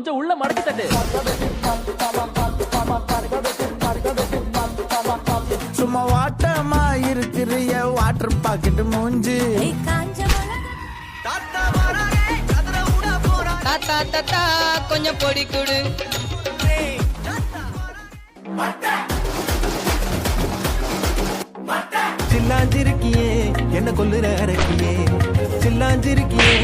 கொஞ்சம் உள்ள மடக்கி தட்டு. சும்மா வாட்டமா இருக்கிறிய வாட்டர் பாக்கெட் மூஞ்சி. தாத்தா தாத்தா கொஞ்சம் பொடி கொடு. சில்லாஞ்சிருக்கியே என்ன கொல்லுற அரக்கியே சில்லாஞ்சிருக்கியே